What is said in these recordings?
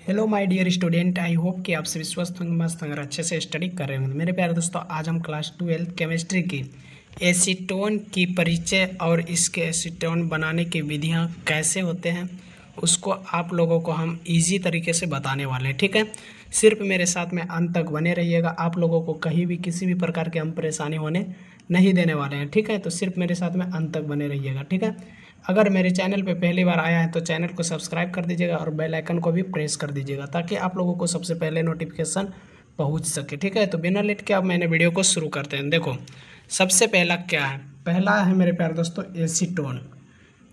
Hello my dear student, I hope कि आप सभी स्वस्थ होंगे, मस्त होंगे और अच्छे से स्टडी कर रहे होंगे। मेरे प्यारे दोस्तों, आज हम क्लास 12 केमिस्ट्री की एसीटोन की परिचय और इसके एसीटोन बनाने की विधियां कैसे होते हैं उसको आप लोगों को हम इजी तरीके से बताने वाले हैं। ठीक है, सिर्फ मेरे साथ में अंत तक बने रहिएगा। आप लोगों को कहीं भी किसी भी प्रकार की हम परेशानी होने नहीं देने वाले हैं। ठीक है, तो सिर्फ मेरे साथ में अंत तक बने रहिएगा। ठीक है, अगर मेरे चैनल पे पहली बार आया है तो चैनल को सब्सक्राइब कर दीजिएगा और बेल आइकन को भी प्रेस कर दीजिएगा ताकि आप लोगों को सबसे पहले नोटिफिकेशन पहुंच सके। ठीक है, तो बिना लेट के अब मैंने वीडियो को शुरू करते हैं। देखो, सबसे पहला क्या है? पहला है मेरे प्यारे दोस्तों एसीटोन।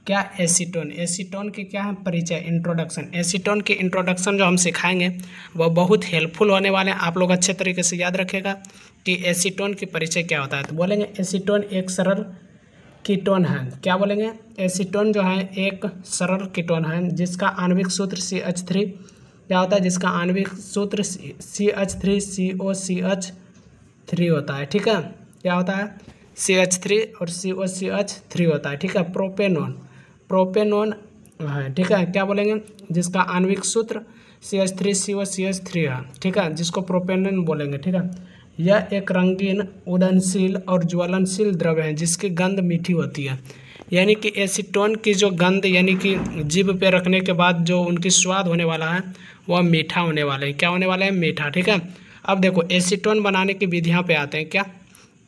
क्या एसीटोन? एसीटोन की क्या है परिचय, इंट्रोडक्शन। एसीटोन की इंट्रोडक्शन जो हम सिखाएंगे वह बहुत हेल्पफुल होने वाले हैं। आप लोग अच्छे तरीके से याद रखेगा कि एसीटोन की परिचय क्या होता है। तो बोलेंगे एसीटोन एक सरल कीटोन है। क्या बोलेंगे? एसीटोन जो है एक सरल कीटोन है जिसका आणविक सूत्र CH3 क्या होता है, जिसका आणविक सूत्र CH3COCH3 होता है। ठीक है, क्या होता है? CH3 और COCH3 होता है। ठीक है, प्रोपेनोन है। ठीक है, क्या बोलेंगे? जिसका आणविक सूत्र CH3COCH3 है। ठीक है, जिसको प्रोपेनोन बोलेंगे। ठीक है, यह एक रंगीन, उड़नशील और ज्वलनशील द्रव्य है जिसकी गंध मीठी होती है। यानी कि एसीटोन की जो गंध यानी कि जीभ पे रखने के बाद जो उनकी स्वाद होने वाला है वह मीठा होने वाला है। क्या होने वाला है? मीठा। ठीक है, अब देखो एसीटोन बनाने की विधियां पे आते हैं। क्या?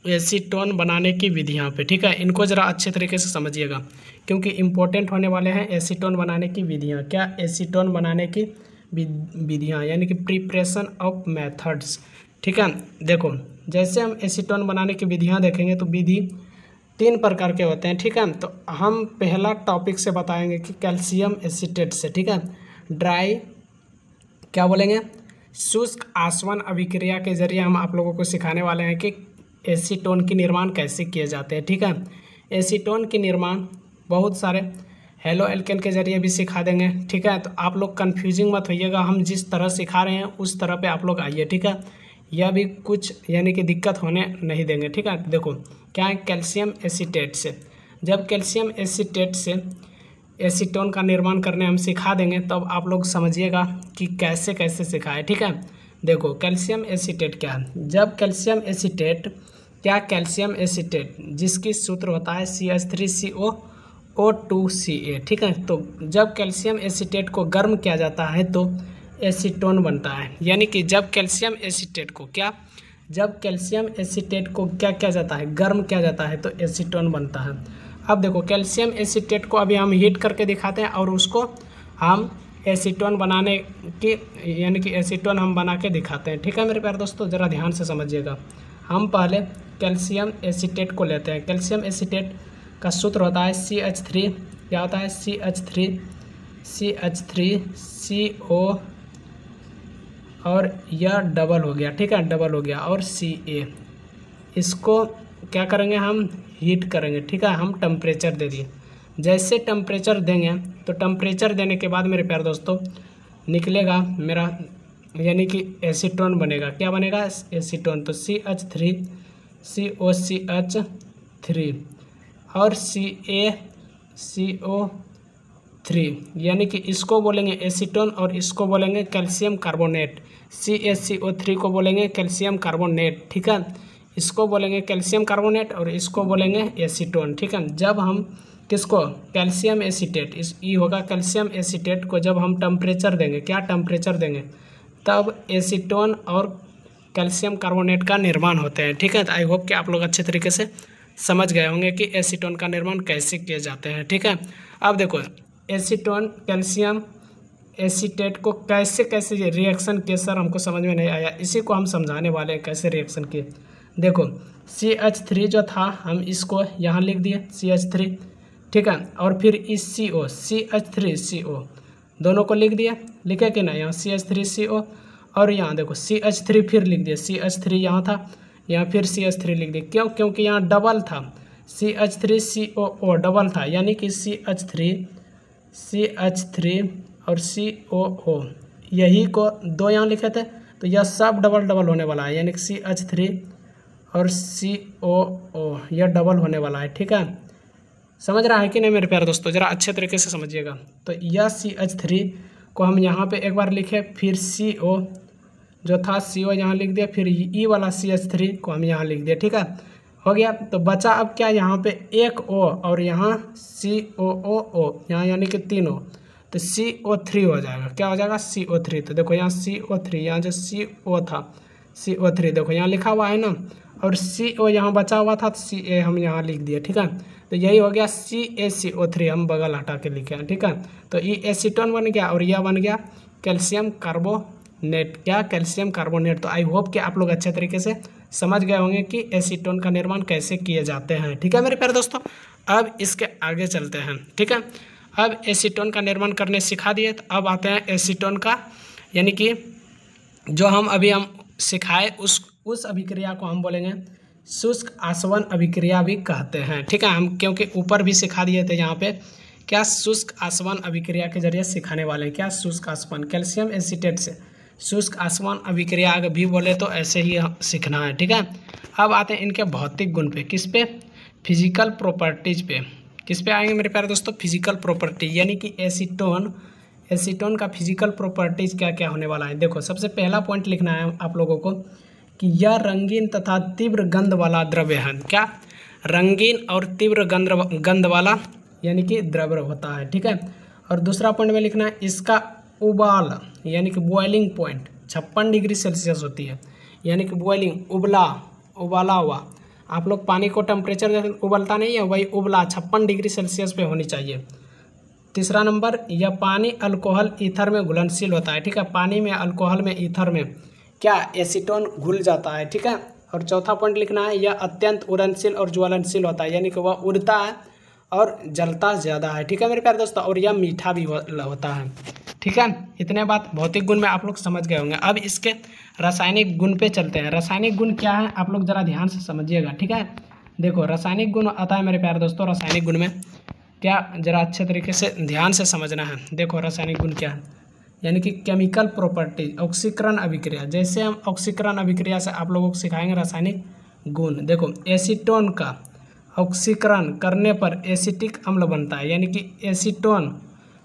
एसीटोन बनाने की विधियां पे। ठीक है, इनको ज़रा अच्छे तरीके से समझिएगा क्योंकि इम्पोर्टेंट होने वाले हैं एसीटोन बनाने की विधियाँ। क्या? एसीटोन बनाने की विधियाँ यानी कि प्रिपरेशन ऑफ मेथड्स। ठीक है, देखो जैसे हम एसीटोन बनाने की विधियां देखेंगे तो विधि 3 प्रकार के होते हैं। ठीक है, तो हम पहला टॉपिक से बताएंगे कि कैल्शियम एसीटेट से। ठीक है, ड्राई क्या बोलेंगे, शुष्क आसवन अभिक्रिया के जरिए हम आप लोगों को सिखाने वाले हैं कि एसीटोन की निर्माण कैसे किए जाते हैं। ठीक है, एसीटोन की निर्माण बहुत सारे हेलो एल्केन के जरिए भी सिखा देंगे। ठीक है, तो आप लोग कन्फ्यूजिंग मत होइएगा, हम जिस तरह सिखा रहे हैं उस तरह पे आप लोग आइए। ठीक है, यह भी कुछ यानी कि दिक्कत होने नहीं देंगे। ठीक है, देखो क्या है कैल्शियम एसीटेट से। जब कैल्शियम एसीटेट से एसीटोन का निर्माण करने हम सिखा देंगे तब आप लोग समझिएगा कि कैसे कैसे सिखाए। ठीक है, देखो कैल्शियम एसीटेट क्या है। जब कैल्शियम एसीटेट क्या कैल्शियम एसीटेट जिसकी सूत्र होता है CH3COO2Ca। ठीक है, तो जब कैल्शियम एसीटेट को गर्म किया जाता है तो एसीटोन बनता है। यानी कि जब कैल्शियम एसीटेट को जब कैल्शियम एसीटेट को क्या किया जाता है, गर्म किया जाता है तो एसीटोन बनता है। अब देखो कैल्शियम एसीटेट को अभी हम हीट करके दिखाते हैं और उसको हम एसीटोन बनाने की यानी कि एसीटोन हम बना के दिखाते हैं। ठीक है मेरे प्यारे दोस्तों, ज़रा ध्यान से समझिएगा। हम पहले कैल्शियम एसीटेट को लेते हैं। कैल्शियम एसीटेट का सूत्र होता है CH3 क्या होता है, CH3CO और यह डबल हो गया। ठीक है, डबल हो गया और Ca। इसको क्या करेंगे, हम हीट करेंगे। ठीक है, हम टेम्परेचर दे दिए। जैसे टेम्परेचर देंगे तो टेम्परेचर देने के बाद मेरे प्यारे दोस्तों निकलेगा मेरा यानी कि एसीटोन बनेगा। क्या बनेगा? एसीटोन। तो CH3COCH3 और CaCO3 यानी कि इसको बोलेंगे एसीटोन और इसको बोलेंगे कैल्शियम कार्बोनेट। CaCO3 को बोलेंगे कैल्शियम कार्बोनेट। ठीक है, इसको बोलेंगे कैल्शियम कार्बोनेट और इसको बोलेंगे एसीटोन। ठीक है, जब हम किसको कैल्शियम एसीटेट होगा कैल्शियम एसीटेट को जब हम टेम्परेचर देंगे, क्या टेम्परेचर देंगे, तब एसीटोन और कैल्शियम कार्बोनेट का निर्माण होते हैं। ठीक है, तो आई होप कि आप लोग अच्छे तरीके से समझ गए होंगे कि एसीटोन का निर्माण कैसे किए जाते हैं। ठीक है, अब देखो एसीटोन कैल्शियम एसीटेट को कैसे कैसे रिएक्शन किए सर, हमको समझ में नहीं आया। इसी को हम समझाने वाले हैं कैसे रिएक्शन किए। देखो CH3 जो था हम इसको यहाँ लिख दिए CH3। ठीक है, और फिर इस CH3CO दोनों को लिख दिया, लिखे कि नहीं, यहाँ CH3CO और यहाँ देखो CH3 फिर लिख दिया। CH3 यहाँ था, यहाँ फिर CH3 लिख दिया। क्यों? क्योंकि यहाँ डबल था, CH3COO डबल था यानी कि CH3 और COO यही को 2 यहाँ लिखे थे तो यह सब डबल डबल होने वाला है यानी कि CH3 और COO यह डबल होने वाला है। ठीक है, समझ रहा है कि नहीं मेरे प्यारे दोस्तों? ज़रा अच्छे तरीके से समझिएगा। तो यह CH3 को हम यहाँ पे एक बार लिखे, फिर CO जो था CO यहाँ लिख दिया, फिर E वाला CH3 को हम यहाँ लिख दिया। ठीक है, हो गया। तो बचा अब क्या, यहाँ पे एक O और यहाँ COO यहाँ यानी कि 3 O, तो CO3 हो जाएगा। क्या हो जाएगा, CO3। तो देखो यहाँ CO3, यहाँ जो CO था CO3 देखो यहाँ लिखा हुआ है ना, और CO यहाँ बचा हुआ था तो CA हम यहाँ लिख दिए। ठीक है, तो यही हो गया CaCO3, हम बगल हटा के लिखे हैं। ठीक है, तो ये एसीटोन बन गया और यह बन गया कैल्शियम कार्बोनेट। क्या, कैल्शियम कार्बोनेट। तो आई होप कि आप लोग अच्छे तरीके से समझ गए होंगे कि एसीटोन का निर्माण कैसे किए जाते हैं। ठीक है मेरे प्यारे दोस्तों, अब इसके आगे चलते हैं। ठीक है, अब एसीटोन का निर्माण करने सिखा दिए, तो अब आते हैं एसीटोन का, यानी कि जो हम सिखाए उस अभिक्रिया को हम बोलेंगे शुष्क आसवन अभिक्रिया भी कहते हैं। ठीक है, हम क्योंकि ऊपर भी सिखा दिए थे यहाँ पे क्या, शुष्क आसवन अभिक्रिया के जरिए सिखाने वाले हैं। क्या, शुष्क आसवन, कैल्शियम एसीटेट से शुष्क आसवन अभिक्रिया अगर भी बोले तो ऐसे ही सीखना है। ठीक है, अब आते हैं इनके भौतिक गुण पे, किस पे, फिजिकल प्रॉपर्टीज पे। किस पे आएंगे मेरे प्यारे दोस्तों, फिजिकल प्रॉपर्टी, यानी कि एसीटोन का फिजिकल प्रॉपर्टीज क्या क्या होने वाला है। देखो सबसे पहला पॉइंट लिखना है आप लोगों को कि यह रंगीन तथा तीव्र गंध वाला द्रव्य है। क्या, रंगीन और तीव्र गंध वाला यानी कि द्रव्य होता है। ठीक है, और दूसरा पॉइंट में लिखना है इसका उबाल यानी कि बॉइलिंग पॉइंट 56 डिग्री सेल्सियस होती है, यानी कि बॉइलिंग उबाला हुआ। आप लोग पानी को टेम्परेचर उबलता नहीं है, वही उबला 56 डिग्री सेल्सियस पे होनी चाहिए। तीसरा नंबर, यह पानी अल्कोहल ईथर में घुलनशील होता है। ठीक है, पानी में, अल्कोहल में, ईथर में क्या, एसीटोन घुल जाता है। ठीक है, और चौथा पॉइंट लिखना है यह अत्यंत उड़नशील और ज्वलनशील होता है, यानी कि वह उड़ता है और जलता ज़्यादा है। ठीक है मेरे प्यारे दोस्तों, और यह मीठा भी होता है। ठीक है, इतने बात भौतिक गुण में आप लोग समझ गए होंगे। अब इसके रासायनिक गुण पे चलते हैं। रासायनिक गुण क्या है आप लोग ज़रा ध्यान से समझिएगा। ठीक है, देखो रासायनिक गुण आता है मेरे प्यारे दोस्तों, रासायनिक गुण में क्या, जरा अच्छे तरीके से ध्यान से समझना है। देखो रासायनिक गुण क्या है, यानी कि केमिकल प्रॉपर्टीज, ऑक्सीकरण अभिक्रिया। जैसे हम ऑक्सीकरण अभिक्रिया से आप लोगों को सिखाएंगे रासायनिक गुण। देखो एसीटोन का ऑक्सीकरण करने पर एसिटिक अम्ल बनता है, यानी कि एसीटोन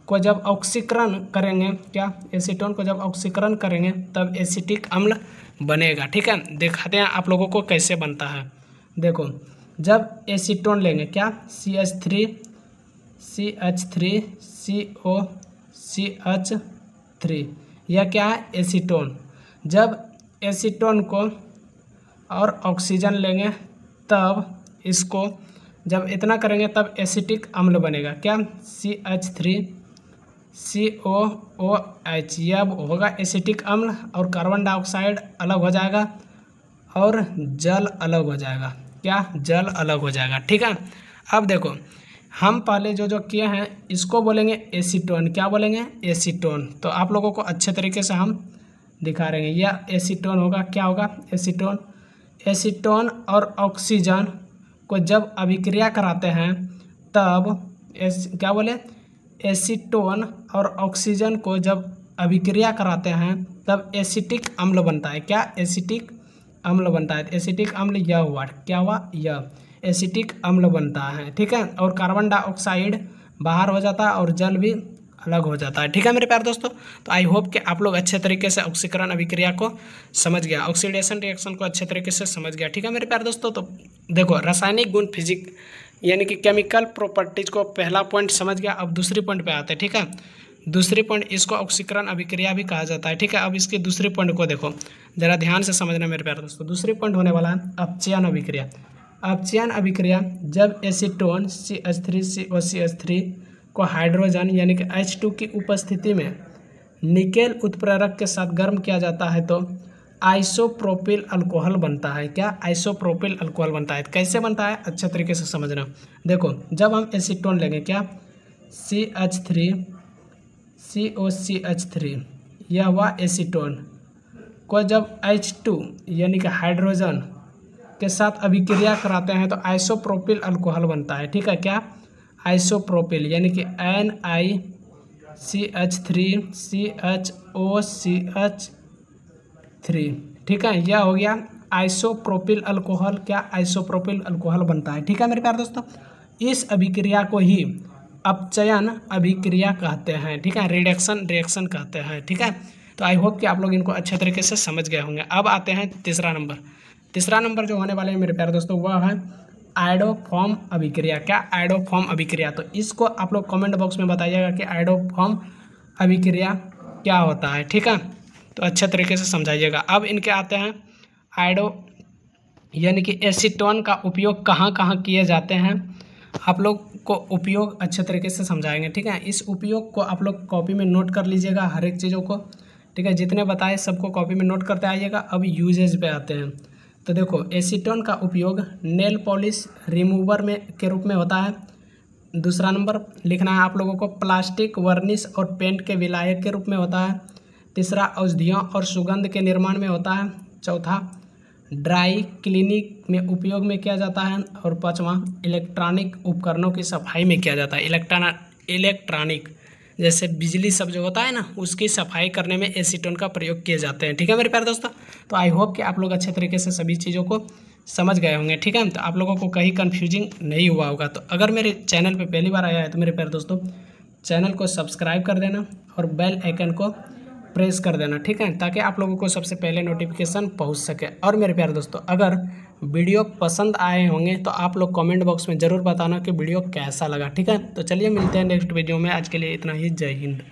को जब ऑक्सीकरण करेंगे, क्या, एसीटोन को जब ऑक्सीकरण करेंगे तब एसिटिक अम्ल बनेगा। ठीक है, दिखाते हैं आप लोगों को कैसे बनता है। देखो जब एसीटोन लेंगे, क्या, CH3 CH3 यह क्या है, एसीटोन। जब एसीटोन को और ऑक्सीजन लेंगे तब इसको जब इतना करेंगे तब एसिटिक अम्ल बनेगा। क्या, CH3COOH, यह होगा एसिटिक अम्ल, और कार्बन डाइऑक्साइड अलग हो जाएगा और जल अलग हो जाएगा। क्या, जल अलग हो जाएगा। ठीक है, अब देखो हम पहले जो किए हैं इसको बोलेंगे एसीटोन। क्या बोलेंगे, एसीटोन। तो आप लोगों को अच्छे तरीके से हम दिखा रहे हैं, यह एसीटोन होगा। क्या होगा, एसीटोन और ऑक्सीजन को जब अभिक्रिया कराते हैं तब क्या बोले, एसीटोन और ऑक्सीजन को जब अभिक्रिया कराते हैं तब एसिटिक अम्ल बनता है। क्या, एसिटिक अम्ल बनता है। एसिटिक अम्ल यह हुआ, क्या हुआ, यह एसिटिक अम्ल बनता है। ठीक है, और कार्बन डाइऑक्साइड बाहर हो जाता है और जल भी अलग हो जाता है। ठीक है मेरे प्यारे दोस्तों, तो आई होप कि आप लोग अच्छे तरीके से ऑक्सीकरण अभिक्रिया को समझ गया, ऑक्सीडेशन रिएक्शन को अच्छे तरीके से समझ गया। ठीक है मेरे प्यारे दोस्तों, तो देखो रासायनिक गुण फिजिक यानी कि केमिकल प्रॉपर्टीज को पहला पॉइंट समझ गया। अब दूसरी पॉइंट पे आते हैं। ठीक है, दूसरी पॉइंट, इसको ऑक्सीकरण अभिक्रिया भी कहा जाता है। ठीक है, अब इसकी दूसरी पॉइंट को देखो, जरा ध्यान से समझना मेरे प्यारे दोस्तों। दूसरी पॉइंट होने वाला है अपचयन अभिक्रिया। अपचयन अभिक्रिया, जब एसीटोन CH3COCH3 को हाइड्रोजन यानी कि H2 की उपस्थिति में निकेल उत्प्रेरक के साथ गर्म किया जाता है तो आइसोप्रोपिल अल्कोहल बनता है। क्या, आइसोप्रोपिल अल्कोहल बनता है। कैसे बनता है अच्छे तरीके से समझना। देखो जब हम एसीटोन लेंगे, क्या, CH3COCH3 यह हुआ एसीटोन को जब H2 यानी कि हाइड्रोजन के साथ अभिक्रिया कराते हैं तो आइसोप्रोपिल अल्कोहल बनता है। ठीक है, क्या, आइसोप्रोपिल यानी कि NiCH3CHOCH3। ठीक है, यह हो गया आइसोप्रोपिल अल्कोहल। क्या, आइसोप्रोपिल अल्कोहल बनता है। ठीक है मेरे प्यारे दोस्तों, इस अभिक्रिया को ही अपचयन अभिक्रिया कहते हैं, ठीक है, रिएक्शन कहते हैं, ठीक है। तो आई होप कि आप लोग इनको अच्छे तरीके से समझ गए होंगे। अब आते हैं तीसरा नंबर जो होने वाले हैं मेरे प्यारे दोस्तों वह है आयोडोफॉर्म अभिक्रिया। क्या आयोडोफॉर्म अभिक्रिया, तो इसको आप लोग कमेंट बॉक्स में बताइएगा कि आयोडोफॉर्म अभिक्रिया क्या होता है, ठीक है, तो अच्छे तरीके से समझाइएगा। अब इनके आते हैं आयोडो यानी कि एसीटोन का उपयोग कहाँ कहाँ किए जाते हैं, आप लोग को उपयोग अच्छे तरीके से समझाएंगे, ठीक है। इस उपयोग को आप लोग कॉपी में नोट कर लीजिएगा हर एक चीज़ों को, ठीक है, जितने बताए सबको कॉपी में नोट करते आइएगा। अब यूजेज पे आते हैं, तो देखो एसीटोन का उपयोग नेल पॉलिश रिमूवर में के रूप में होता है। दूसरा नंबर लिखना है आप लोगों को, प्लास्टिक वर्निश और पेंट के विलायक के रूप में होता है। तीसरा औषधियों और सुगंध के निर्माण में होता है। चौथा ड्राई क्लीनिक में उपयोग में किया जाता है। और पांचवा इलेक्ट्रॉनिक उपकरणों की सफाई में किया जाता है। इलेक्ट्रॉनिक जैसे बिजली सब जो होता है ना, उसकी सफाई करने में एसीटोन का प्रयोग किए जाते हैं, ठीक है मेरे प्यारे दोस्तों। तो आई होप कि आप लोग अच्छे तरीके से सभी चीज़ों को समझ गए होंगे, ठीक है। तो आप लोगों को कहीं कन्फ्यूजिंग नहीं हुआ होगा। तो अगर मेरे चैनल पे पहली बार आया है तो मेरे प्यारे दोस्तों चैनल को सब्सक्राइब कर देना और बेल आइकन को प्रेस कर देना, ठीक है, ताकि आप लोगों को सबसे पहले नोटिफिकेशन पहुंच सके। और मेरे प्यारे दोस्तों अगर वीडियो पसंद आए होंगे तो आप लोग कमेंट बॉक्स में ज़रूर बताना कि वीडियो कैसा लगा, ठीक है। तो चलिए मिलते हैं नेक्स्ट वीडियो में, आज के लिए इतना ही, जय हिंद।